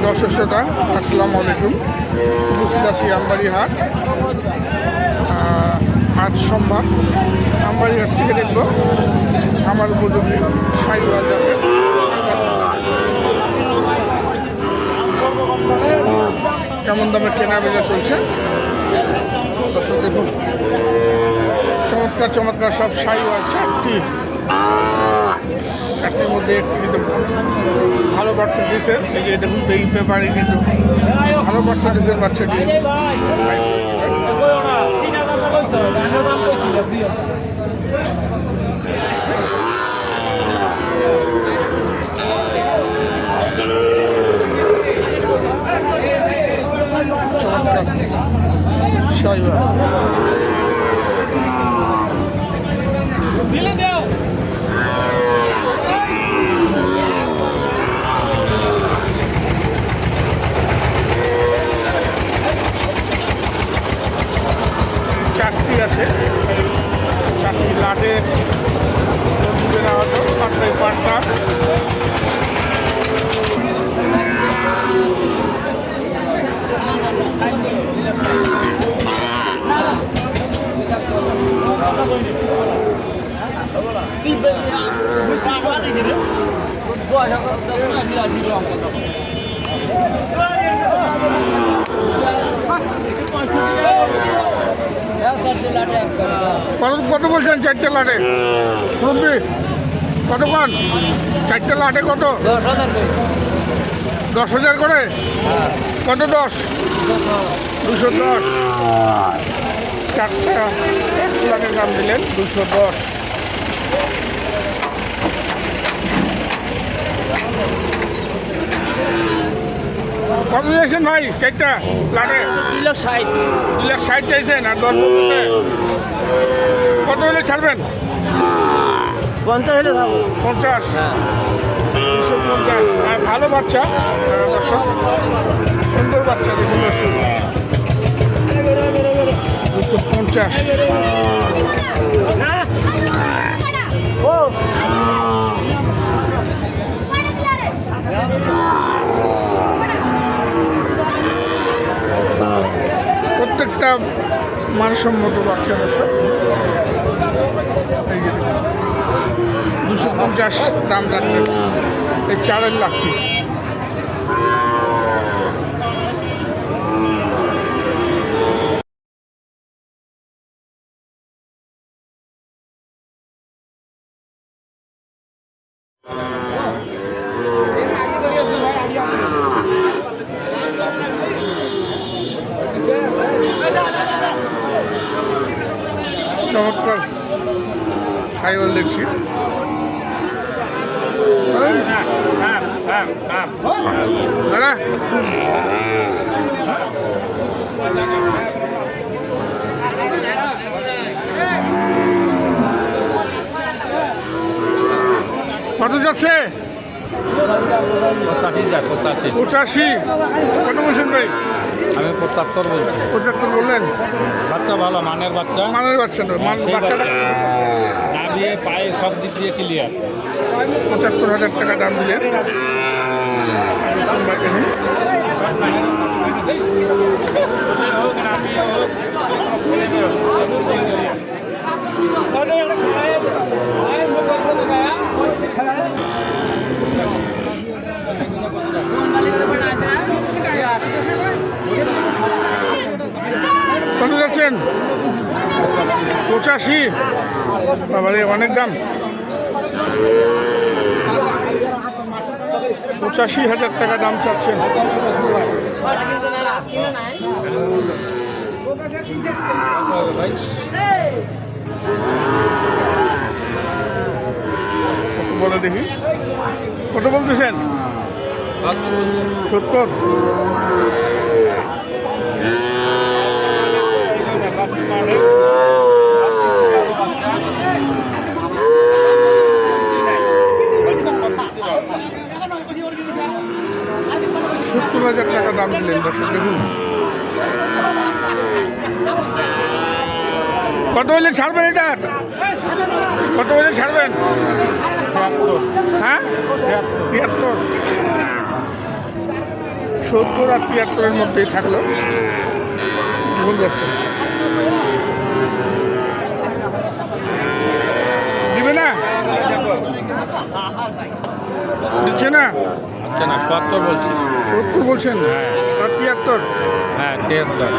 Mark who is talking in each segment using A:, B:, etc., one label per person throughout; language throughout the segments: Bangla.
A: দর্শক শ্রোতা আসসালামু আলাইকুম। বুসলাসী আমবাড়ি হাট। আজ সোমবার আমবাড়ি হাট থেকে দেখব আমার উপযোগী সাইওয়াল জাতের কেমন দামে কেনা বেচা চলছে। দর্শক দেখুন, চমৎকার চমৎকার সব সাইওয়াল চারটির মধ্যে একটি কিন্তু ভালো পার্সেন্টেজের, এই যে দেখুন এই ব্যাপারে কিন্তু ভালো পার্সেন্টেজের বাচ্চাটি চমৎকার সাইওয়াল। চারটি আছে, চারটি লাটে নেওয়া হতো পাটটাই পাটটা। কত বলছেন চারটে লাটে? কত পান চারটে লাটে? কত? 10,000 করে? কত 10? 210। চারটা এক লাটের দাম দিলেন 210। কত দিয়েছেন ভাই চারটা লাটে?
B: 2,60,000।
A: 2,60,000 চাইছেন আর 10 বলছে। কত হলে ছাড়বেন?
B: 50 হলে ভাবো।
A: 50? 250। আর ভালো বাচ্চা, সুন্দর বাচ্চা দেখুন, 250। প্রত্যেকটা মানসম্মত বাচ্চা দর্শক। 250 দাম রাখবেন এই 4 লাখটি। চমৎকার সাইওয়াল দেখছি। দাদা কত যাচ্ছে? 85। কত বলছেন ভাই?
C: আমি 75 বলছি।
A: 75 বললেন?
C: বাচ্চা ভালো, মানের বাচ্চা।
A: মানের বাচ্চা তো বাচ্চাটা
C: না দিয়ে পায়ে সব দিক দিয়ে ক্লিয়ার।
A: 75,000 টাকা দাম দিলেন। কত যাচ্ছেন? 85? বাবারে অনেক দাম। 85,000 টাকা দাম চাচ্ছেন। কত বলে দেখি, কত বলতেছেন? 70? $70,000 টাকা দাম দিলেন দর্শক দেখুন। কত হলে ছাড়বেন এটা? কত হলে ছাড়বেন? হ্যাঁ 73, 70 আর 73-এর মধ্যেই থাকলো। দেখুন দর্শক, দিবে না, দিচ্ছে না,
C: হচ্ছে না ৭০ বলছি।
A: 70 বলছেন আর 73।
C: হ্যাঁ ৭৩।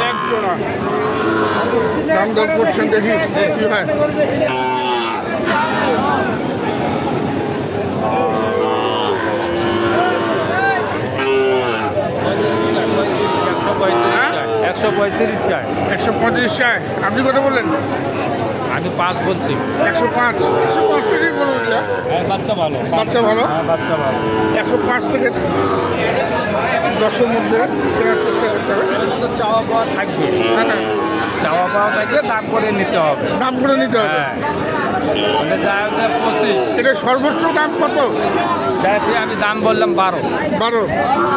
A: এক জোড়া দাম দর করছেন, দেখি কি হয়। হ্যাঁ?
C: ১৩৫ চাই।
A: 135 চায়, আপনি কত বললেন?
C: আমি ৫ বলছি।
A: 105, 105 থেকেই বলুন।
C: হ্যাঁ বাচ্চা ভালো।
A: বাচ্চা ভালো।
C: হ্যাঁ বাচ্চা ভালো।
A: 105 থেকে 10-এর মধ্যে কেনার চেষ্টা করতে হবে।
C: এর মধ্যে চাওয়া পাওয়া থাকবে।
A: হ্যাঁ হ্যাঁ,
C: চাওয়া পাওয়া থাকবে, দাম করে নিতে হবে।
A: দাম করে নিতে হবে।
C: হ্যাঁ মানে যা হচ্ছে ২৫।
A: এটা সর্বোচ্চ দাম কত?
C: চাইতে আমি দাম বললাম ১২।
A: 12,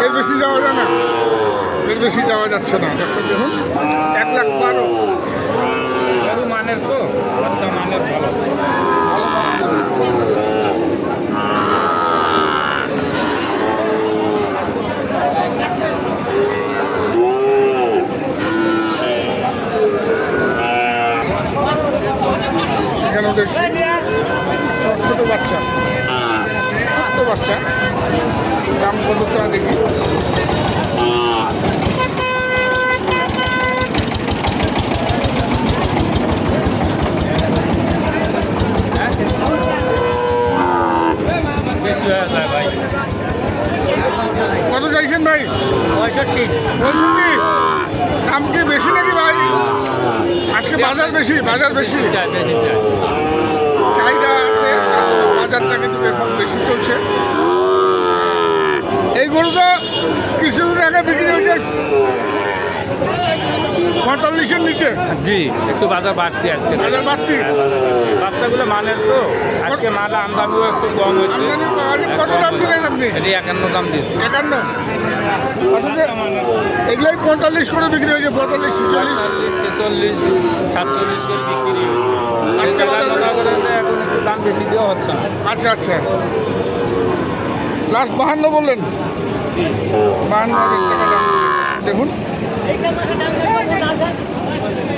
A: এর বেশি যাওয়া যায় না, এর বেশি যাওয়া যাচ্ছে না। দর্শক দেখুন, 1,12,000।
C: গরু মানের তো, বাচ্চা মানের ভালো।
A: এখানে ওদের ছোট বাচ্চা, ছোট্ট বাচ্চা, দাম কত চা দেখি।
C: বেশি হয়ে যায় ভাই।
A: কত চাইছেন ভাই?
B: 65।
A: 65। দাম কি বেশি নাকি ভাই? আজকে বাজার বেশি, বাজার বেশি,
C: চাই বেশি চাই।
A: চাহিদা আছে, বাজারটা কিন্তু এখন বেশি চলছে। এই গরুটা কিছুদিন আগে বিক্রি হয়েছে 45-এর নিচে,
C: জি একটু বাজার বাড়তি আজকে।
A: বাজার বাড়তি।
C: বাচ্চাগুলো মানের তো, আজকে মাল আমদানিও একটু কম হয়েছে।
A: আমদানি কত দাম দিলেন আপনি?
C: এটি ৫১ দাম দিয়েছি।
A: 51। অথচ এগুলোই 45 করে বিক্রি হয়েছে, 45, 46।
C: ৪৬, ৪৭ করে বিক্রি হয়েছে।
A: আজকে বাজার বেশি।
C: এখন একটু দাম বেশি দেওয়া হচ্ছে না।
A: আচ্ছা আচ্ছা, লাস্ট 52 বললেন। 52,000 টাকা দাম দেখুন।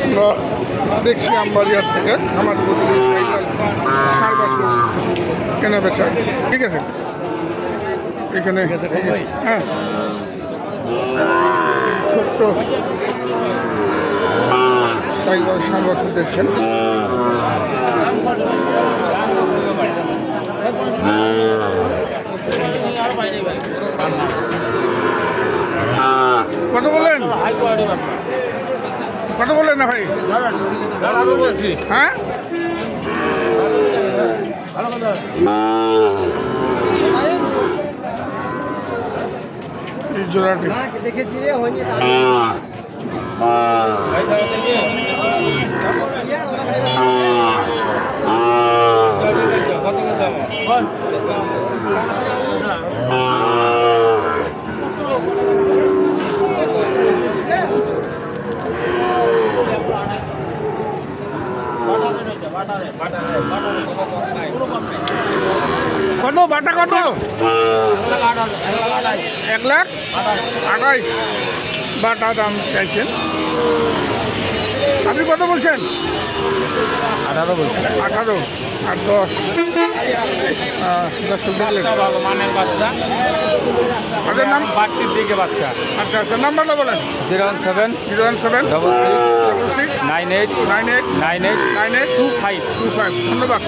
A: আমরা দেখছি আমবাড়িয়ার থেকে আমার প্রতিনিধি সাইকেল সার বছর কেনা বেচা। ঠিক আছে, এখানে হ্যাঁ ছোট্ট সাইকেল সার বছর দেখছেন। কত বললেন? কত বললেন না ভাই?
C: বলছি
A: হ্যাঁ, এই জোড়াটি
B: দেখেছি রে হয়নি।
A: কত বাটা কত? 1,28,000 বাটা দাম চাইছেন। আপনি কত বলছেন?
C: 18 বলছি।
A: 18 আর 10। 10 দেখলেন।
C: ভালো মানের বাচ্চা,
A: আপনার নাম?
C: বাড়তির দিকে বাচ্চা।
A: আচ্ছা আচ্ছা, নাম্বারটা বলেন।
C: 017
A: 017
C: 66
A: 66
C: 98
A: 98
C: 98
A: 98
C: 25।
A: 25। ধন্যবাদ।